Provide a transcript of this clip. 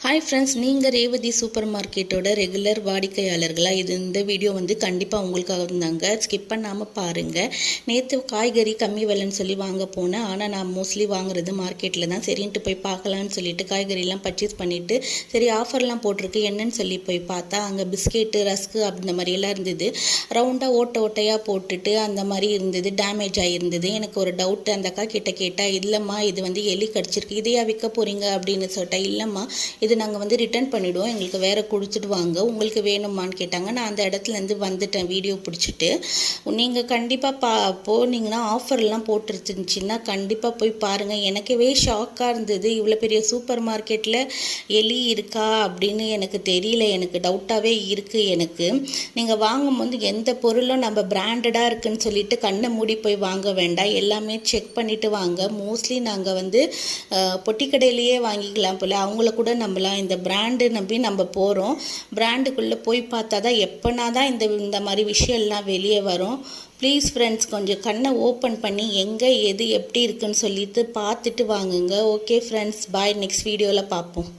Hi friends, நீங்கள் Revathi super மார்க்கெட்டோட regular வாடிக்கையாளர்களா? இந்த வீடியோ கண்டிப்பாக உங்களுக்காக இருந்தாங்க. ஸ்கிப் பண்ணாமல் பாருங்கள். நேற்று காய்கறி கம்மி விலைன்னு சொல்லி வாங்க போனேன். ஆனால் நான் மோஸ்ட்லி வாங்குறது மார்க்கெட்டில் தான். சரின்ட்டு போய் பார்க்கலான்னு சொல்லிட்டு காய்கறிலாம் பர்ச்சேஸ் பண்ணிவிட்டு சரி ஆஃபர்லாம் போட்டிருக்கு என்னன்னு சொல்லி போய் பார்த்தா அங்கே பிஸ்கெட்டு, ரஸ்க்கு அந்த மாதிரியெல்லாம் இருந்தது. ரவுண்டாக ஓட்டையாக போட்டுட்டு அந்த மாதிரி இருந்தது. டேமேஜ் ஆகியிருந்தது. எனக்கு ஒரு டவுட்டு. அந்த அக்கா கிட்ட கேட்டால், இல்லைம்மா இது எலி கடிச்சிருக்கு, இதையா விற்க போகிறீங்க அப்படின்னு சொல்லிட்டா. இல்லைம்மா, இது நாங்கள் ரிட்டர்ன் பண்ணிவிடுவோம், எங்களுக்கு வேறு கொடுத்துட்டு வாங்க, உங்களுக்கு வேணுமான்னு கேட்டாங்க. நான் அந்த இடத்துலேருந்து வந்துட்டேன் வீடியோ பிடிச்சிட்டு. நீங்கள் கண்டிப்பாக போனீங்கன்னா ஆஃபர்லாம் போட்டுருந்துச்சின்னா கண்டிப்பாக போய் பாருங்கள். எனக்கவே ஷாக்காக இருந்தது. இவ்வளோ பெரிய சூப்பர் மார்க்கெட்டில் எலி இருக்கா அப்படின்னு எனக்கு தெரியல. எனக்கு டவுட்டாகவே இருக்குது. எனக்கு நீங்கள் வாங்கும்போது எந்த பொருளும் நம்ம பிராண்டடாக இருக்குதுன்னு சொல்லிட்டு கண்ணை மூடி போய் வாங்க வேண்டாம். எல்லாமே செக் பண்ணிவிட்டு வாங்க. மோஸ்ட்லி நாங்கள் பொட்டி கடையிலேயே வாங்கிக்கலாம் போல். அவங்கள கூட நம்மளாம் இந்த பிராண்டு நம்பி நம்ம போகிறோம். பிராண்டுக்குள்ளே போய் பார்த்தா தான் எப்போனா தான் இந்த மாதிரி விஷயம்லாம் வெளியே வரும். ப்ளீஸ் ஃப்ரெண்ட்ஸ், கொஞ்சம் கண்ணை ஓப்பன் பண்ணி எங்கே எது எப்படி இருக்குன்னு சொல்லிட்டு பார்த்துட்டு வாங்குங்க. ஓகே ஃப்ரெண்ட்ஸ், பாய். நெக்ஸ்ட் வீடியோவில் பார்ப்போம்.